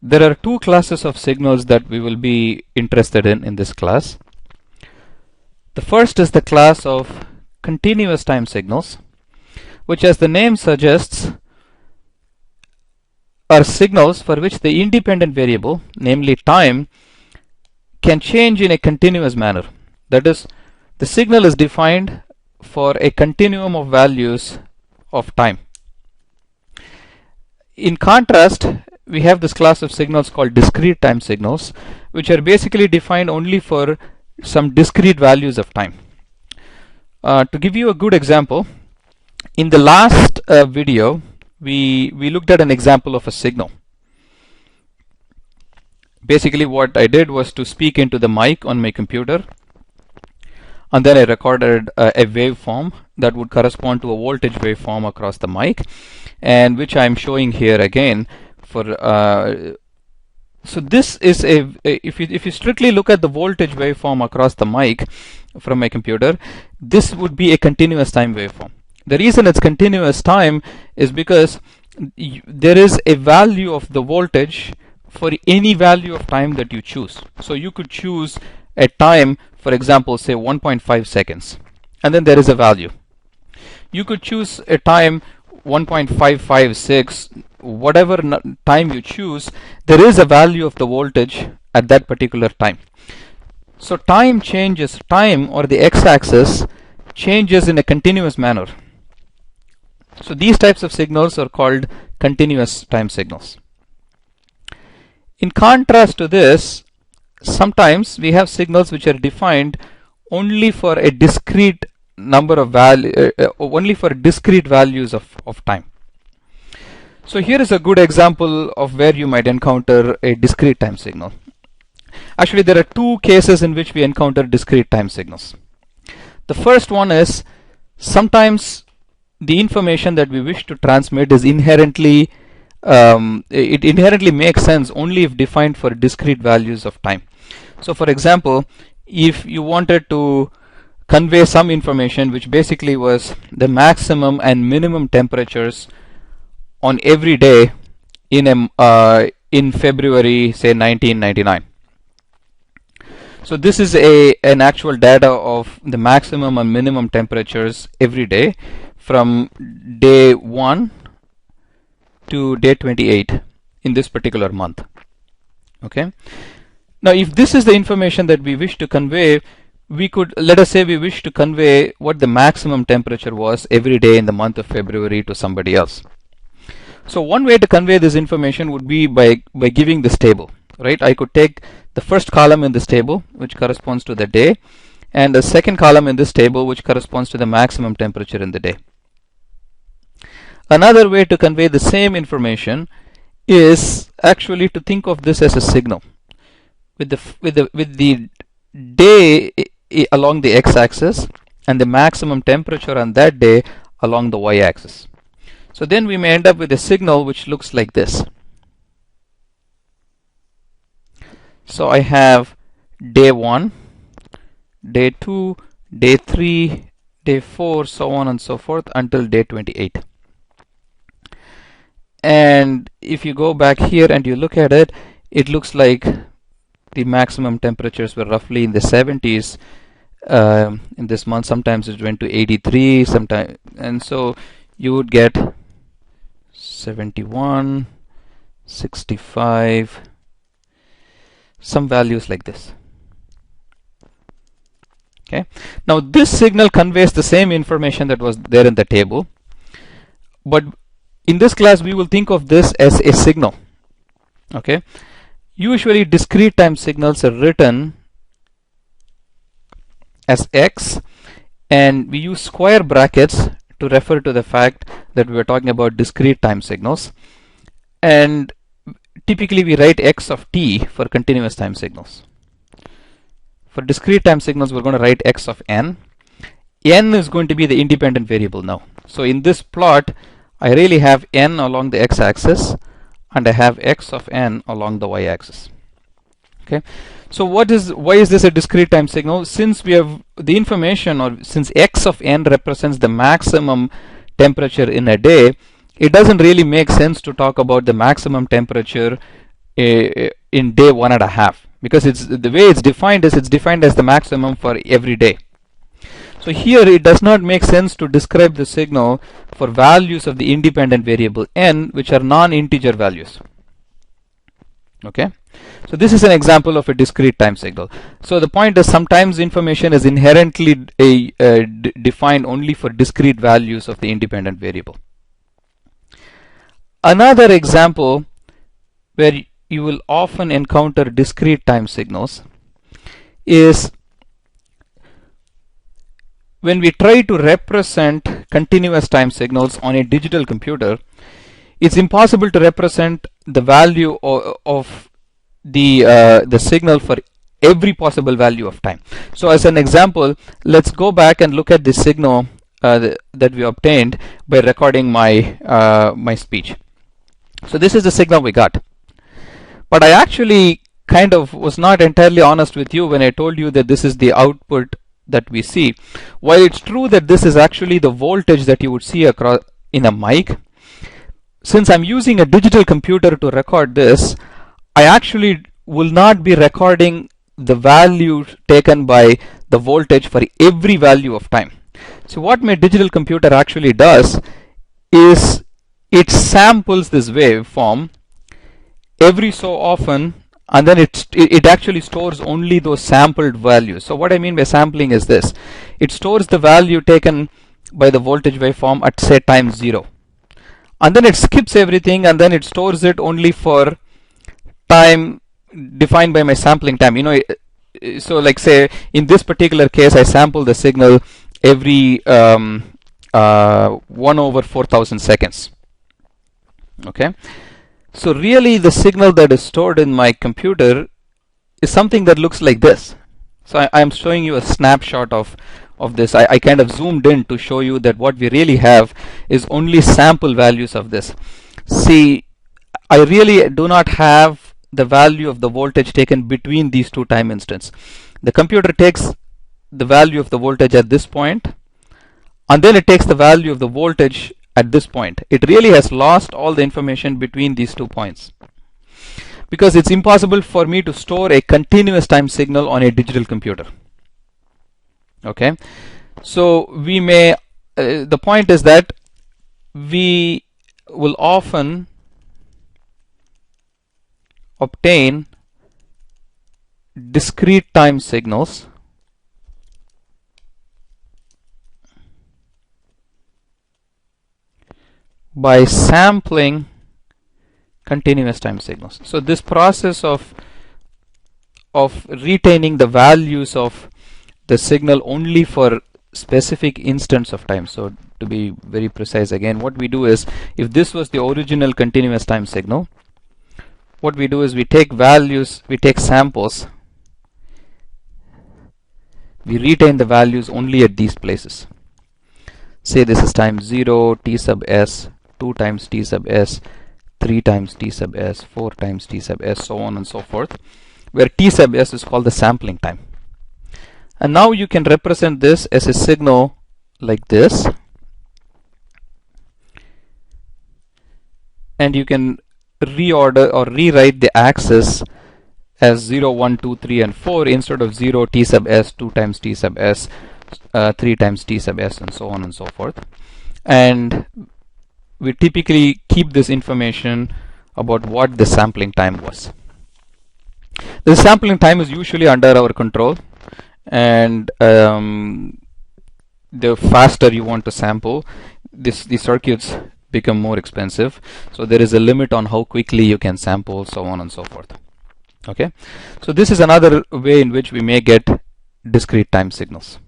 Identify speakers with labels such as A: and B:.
A: There are two classes of signals that we will be interested in this class. The first is the class of continuous time signals, which, as the name suggests, are signals for which the independent variable, namely time, can change in a continuous manner. That is, the signal is defined for a continuum of values of time. In contrast, we have this class of signals called discrete time signals, which are basically defined only for some discrete values of time. To give you a good example, in the last video, we looked at an example of a signal. Basically, what I did was to speak into the mic on my computer, and then I recorded a waveform that would correspond to a voltage waveform across the mic, and which I'm showing here again. So this is if you strictly look at the voltage waveform across the mic from my computer, this would be a continuous time waveform. The reason it's continuous time is because there is a value of the voltage for any value of time that you choose. So you could choose a time, for example, say 1.5 seconds, and then there is a value. You could choose a time 1.556, whatever time you choose, there is a value of the voltage at that particular time. So time changes, time or the x-axis changes in a continuous manner. So these types of signals are called continuous time signals. In contrast to this, sometimes we have signals which are defined only for a discrete number of only for discrete values of time. So here is a good example of where you might encounter a discrete time signal. Actually, there are two cases in which we encounter discrete time signals. The first one is sometimes the information that we wish to transmit is inherently makes sense only if defined for discrete values of time. So for example, if you wanted to convey some information which basically was the maximum and minimum temperatures on every day in February, say 1999. So this is an actual data of the maximum and minimum temperatures every day from day 1 to day 28 in this particular month. Okay. Now, if this is the information that we wish to convey, we could, let us say we wish to convey what the maximum temperature was every day in the month of February to somebody else. So one way to convey this information would be by giving this table, right? I could take the first column in this table, which corresponds to the day, and the second column in this table, which corresponds to the maximum temperature in the day. Another way to convey the same information is actually to think of this as a signal, with the day along the x-axis and the maximum temperature on that day along the y-axis. So then we may end up with a signal which looks like this. So I have day 1, day 2, day 3, day 4, so on and so forth until day 28. And if you go back here and you look at it, it looks like the maximum temperatures were roughly in the 70s in this month. Sometimes it went to 83, sometimes, and so you would get 71, 65, some values like this. Okay. Now this signal conveys the same information that was there in the table, but in this class we will think of this as a signal. Okay. Usually discrete time signals are written as x, and we use square brackets to refer to the fact that we are talking about discrete time signals, and typically we write x of t for continuous time signals. For discrete time signals, we're going to write x of n. N is going to be the independent variable now. So in this plot, I really have n along the x-axis and I have x of n along the y-axis. Okay. So why is this a discrete time signal? Since we have the information, or since x of n represents the maximum temperature in a day, it doesn't really make sense to talk about the maximum temperature in day 1.5, because it's the way it's defined is it's defined as the maximum for every day. So here it does not make sense to describe the signal for values of the independent variable n, which are non-integer values. Okay, so this is an example of a discrete time signal. So the point is, sometimes information is inherently defined only for discrete values of the independent variable. Another example where you will often encounter discrete time signals is when we try to represent continuous time signals on a digital computer. It's impossible to represent the value of the signal for every possible value of time. So as an example, let's go back and look at the signal that we obtained by recording my my speech. So this is the signal we got. But I actually kind of was not entirely honest with you when I told you that this is the output that we see. While it's true that this is actually the voltage that you would see across in a mic, since I'm using a digital computer to record this, I actually will not be recording the value taken by the voltage for every value of time. So what my digital computer actually does is it samples this waveform every so often, and then it actually stores only those sampled values. So what I mean by sampling is this: it stores the value taken by the voltage waveform at, say, time 0, and then it skips everything, and then it stores it only for time defined by my sampling time. You know, so like, say in this particular case, I sample the signal every 1/4000 seconds. Okay, so really the signal that is stored in my computer is something that looks like this. So I am showing you a snapshot of this. I kind of zoomed in to show you that what we really have is only sample values of this. See, I really do not have the value of the voltage taken between these two time instants. The computer takes the value of the voltage at this point, and then it takes the value of the voltage at this point. It really has lost all the information between these 2 points, because it's impossible for me to store a continuous time signal on a digital computer. Okay, so we may the point is that we will often obtain discrete time signals by sampling continuous time signals. So this process of retaining the values of the signal only for specific instants of time. So to be very precise, again, what we do is, if this was the original continuous time signal, what we do is we take values, we take samples, we retain the values only at these places. Say this is time 0, t sub s, 2 times t sub s, 3 times t sub s, 4 times t sub s, so on and so forth, where t sub s is called the sampling time. And now you can represent this as a signal like this, and you can reorder or rewrite the axis as 0, 1, 2, 3, and 4 instead of 0, t sub s, 2 times t sub s, 3 times t sub s, and so on and so forth. And we typically keep this information about what the sampling time was. The sampling time is usually under our control, and the faster you want to sample, these circuits become more expensive. So there is a limit on how quickly you can sample, so on and so forth. Okay, so this is another way in which we may get discrete time signals.